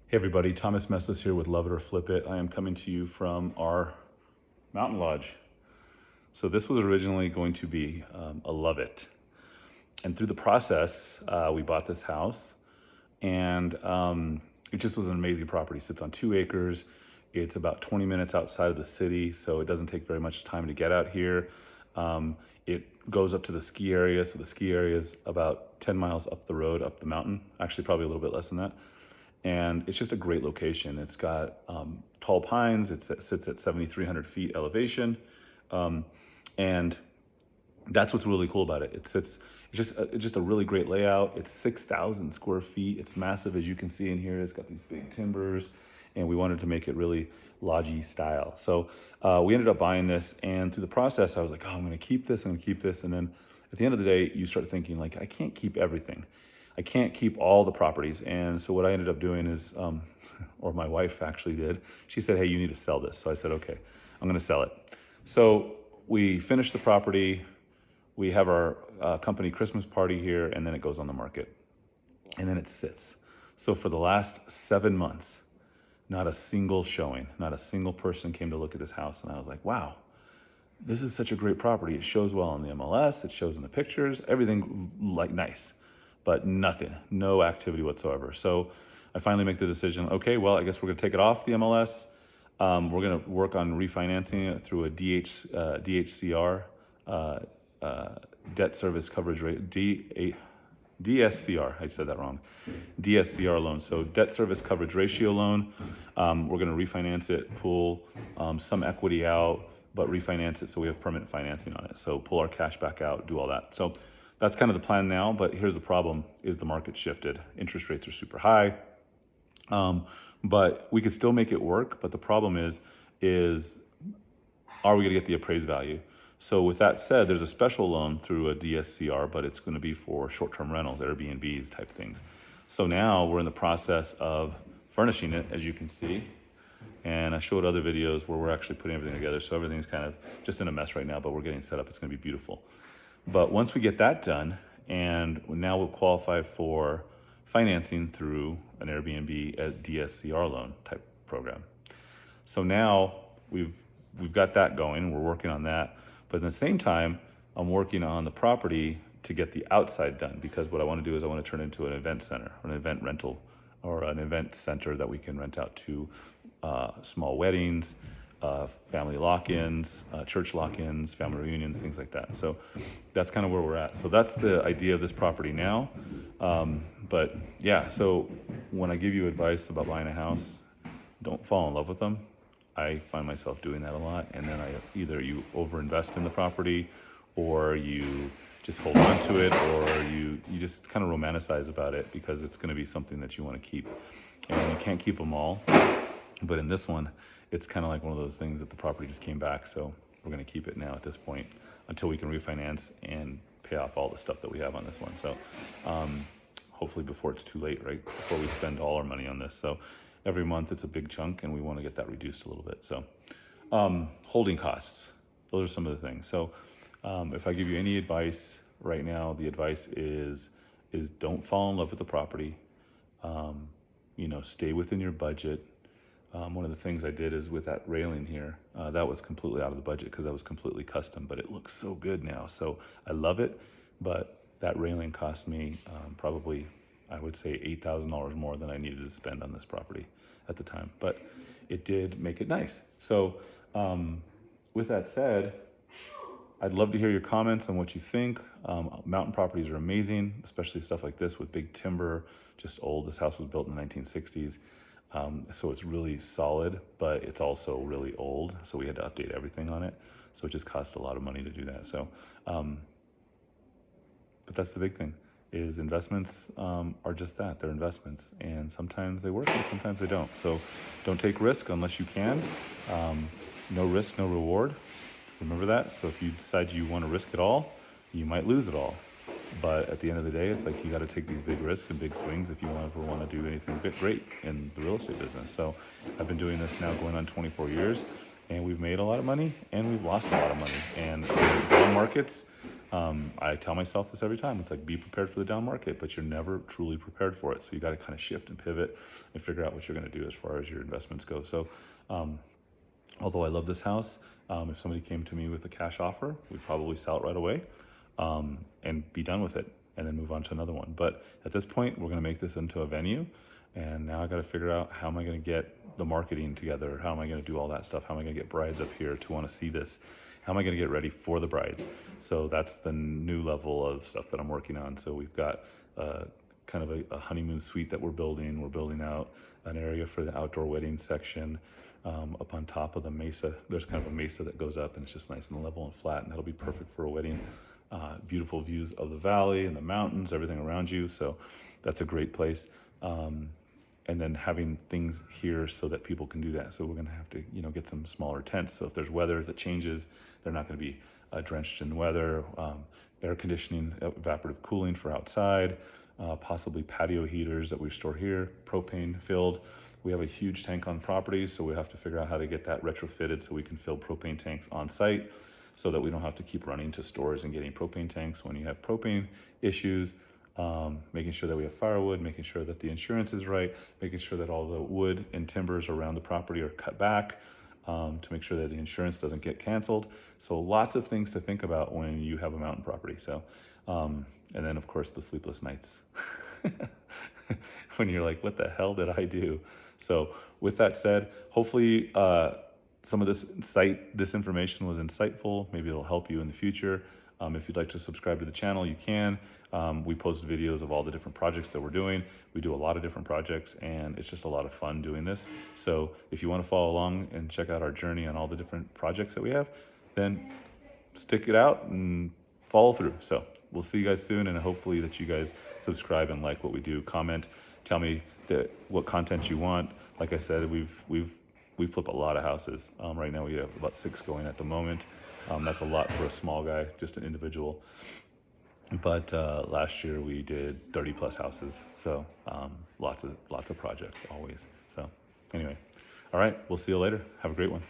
Hey everybody, Thomas Messis here with Love It or Flip It. I am coming to you from our mountain lodge. So this was originally going to be a Love It. And through the process, we bought this house and it just was an amazing property. It sits on 2 acres. It's about 20 minutes outside of the city, so it doesn't take very much time to get out here. It goes up to the ski area. So the ski area is about 10 miles up the road, up the mountain, actually probably a little bit less than that. And it's just a great location. It's got tall pines. It sits at 7,300 feet elevation, and that's what's really cool about it. It's just a really great layout. It's 6,000 square feet. It's massive, as you can see in here. It's got these big timbers, and we wanted to make it really lodgy style. So we ended up buying this, and through the process, I was like, oh, I'm going to keep this. I'm going to keep this, and then at the end of the day, you start thinking like, I can't keep everything. I can't keep all the properties. And so what I ended up doing is, or my wife actually did, she said, hey, you need to sell this. So I said, okay, I'm gonna sell it. So we finished the property. We have our company Christmas party here, and then it goes on the market. And then it sits. So for the last 7 months, not a single showing, not a single person came to look at this house. And I was like, wow, this is such a great property. It shows well on the MLS, it shows in the pictures, everything like nice. But nothing, no activity whatsoever. So I finally make the decision, okay, well, I guess we're gonna take it off the MLS. We're gonna work on refinancing it through a DHCR, debt service coverage rate, DSCR, I said that wrong, DSCR loan, so debt service coverage ratio loan. We're gonna refinance it, pull some equity out, but refinance it so we have permanent financing on it. So pull our cash back out, do all that. So that's kind of the plan now, but here's the problem, is the market shifted. Interest rates are super high, but we could still make it work. But the problem is are we gonna get the appraised value? So with that said, there's a special loan through a DSCR, but it's gonna be for short-term rentals, Airbnbs type things. So now we're in the process of furnishing it, as you can see. And I showed other videos where we're actually putting everything together. So everything's kind of just in a mess right now, but we're getting set up. It's gonna be beautiful. But once we get that done, and now we'll qualify for financing through an Airbnb, a DSCR loan type program. So now we've got that going, we're working on that. But at the same time, I'm working on the property to get the outside done, because what I want to do is I want to turn it into an event center, or an event rental, or an event center that we can rent out to small weddings, family lock-ins, church lock-ins, family reunions, things like that. So that's kind of where we're at. So that's the idea of this property now. But yeah, so when I give you advice about buying a house, don't fall in love with them. I find myself doing that a lot. And then either you overinvest in the property, or you just hold on to it, or you just kind of romanticize about it because it's going to be something that you want to keep. And you can't keep them all. But in this one, it's kind of like one of those things that the property just came back. So we're going to keep it now at this point until we can refinance and pay off all the stuff that we have on this one. So hopefully before it's too late, right? Before we spend all our money on this. So every month it's a big chunk, and we want to get that reduced a little bit. So holding costs, those are some of the things. So if I give you any advice right now, the advice is don't fall in love with the property. Stay within your budget. One of the things I did is with that railing here, that was completely out of the budget because that was completely custom, but it looks so good now. So I love it, but that railing cost me probably, I would say, $8,000 more than I needed to spend on this property at the time, but it did make it nice. So with that said, I'd love to hear your comments on what you think. Mountain properties are amazing, especially stuff like this with big timber, just old. This house was built in the 1960s. So it's really solid, but it's also really old. So we had to update everything on it. So it just cost a lot of money to do that. So, but that's the big thing, is investments are just that. They're investments, and sometimes they work and sometimes they don't. So don't take risk unless you can. No risk, no reward. Remember that. So if you decide you want to risk it all, you might lose it all. But at the end of the day, it's like you got to take these big risks and big swings if you ever want to do anything great in the real estate business. So I've been doing this now going on 24 years, and we've made a lot of money and we've lost a lot of money. And in down markets, I tell myself this every time. It's like, be prepared for the down market, but you're never truly prepared for it. So you got to kind of shift and pivot and figure out what you're going to do as far as your investments go. So, although I love this house, if somebody came to me with a cash offer, we'd probably sell it right away, and be done with it and then move on to another one. But at this point, we're going to make this into a venue. And now I got to figure out, how am I going to get the marketing together? How am I going to do all that stuff? How am I going to get brides up here to want to see this? How am I going to get ready for the brides? So that's the new level of stuff that I'm working on. So we've got kind of a honeymoon suite that we're building. We're building out an area for the outdoor wedding section. Up on top of the mesa, there's kind of a mesa that goes up, and it's just nice and level and flat, and that'll be perfect for a wedding. Beautiful views of the valley and the mountains, everything around you. So that's a great place. And then having things here so that people can do that. So we're going to have to, get some smaller tents. So if there's weather that changes, they're not going to be drenched in weather. Air conditioning, evaporative cooling for outside, possibly patio heaters that we store here, propane filled. We have a huge tank on property, so we have to figure out how to get that retrofitted so we can fill propane tanks on site, so that we don't have to keep running to stores and getting propane tanks when you have propane issues. Making sure that we have firewood, making sure that the insurance is right, making sure that all the wood and timbers around the property are cut back, to make sure that the insurance doesn't get canceled. So lots of things to think about when you have a mountain property. So, and then of course the sleepless nights when you're like, what the hell did I do? So with that said, hopefully some of this information was insightful. Maybe it'll help you in the future. If you'd like to subscribe to the channel, you can. We post videos of all the different projects that we're doing. We do a lot of different projects, and it's just a lot of fun doing this. So if you want to follow along and check out our journey on all the different projects that we have, then stick it out and follow through. So we'll see you guys soon, and hopefully that you guys subscribe and like what we do. Comment, tell me what content you want. Like I said, we flip a lot of houses. Right now we have about 6 going at the moment. That's a lot for a small guy, just an individual. But last year we did 30 plus houses. So lots of projects always. So anyway, all right, we'll see you later. Have a great one.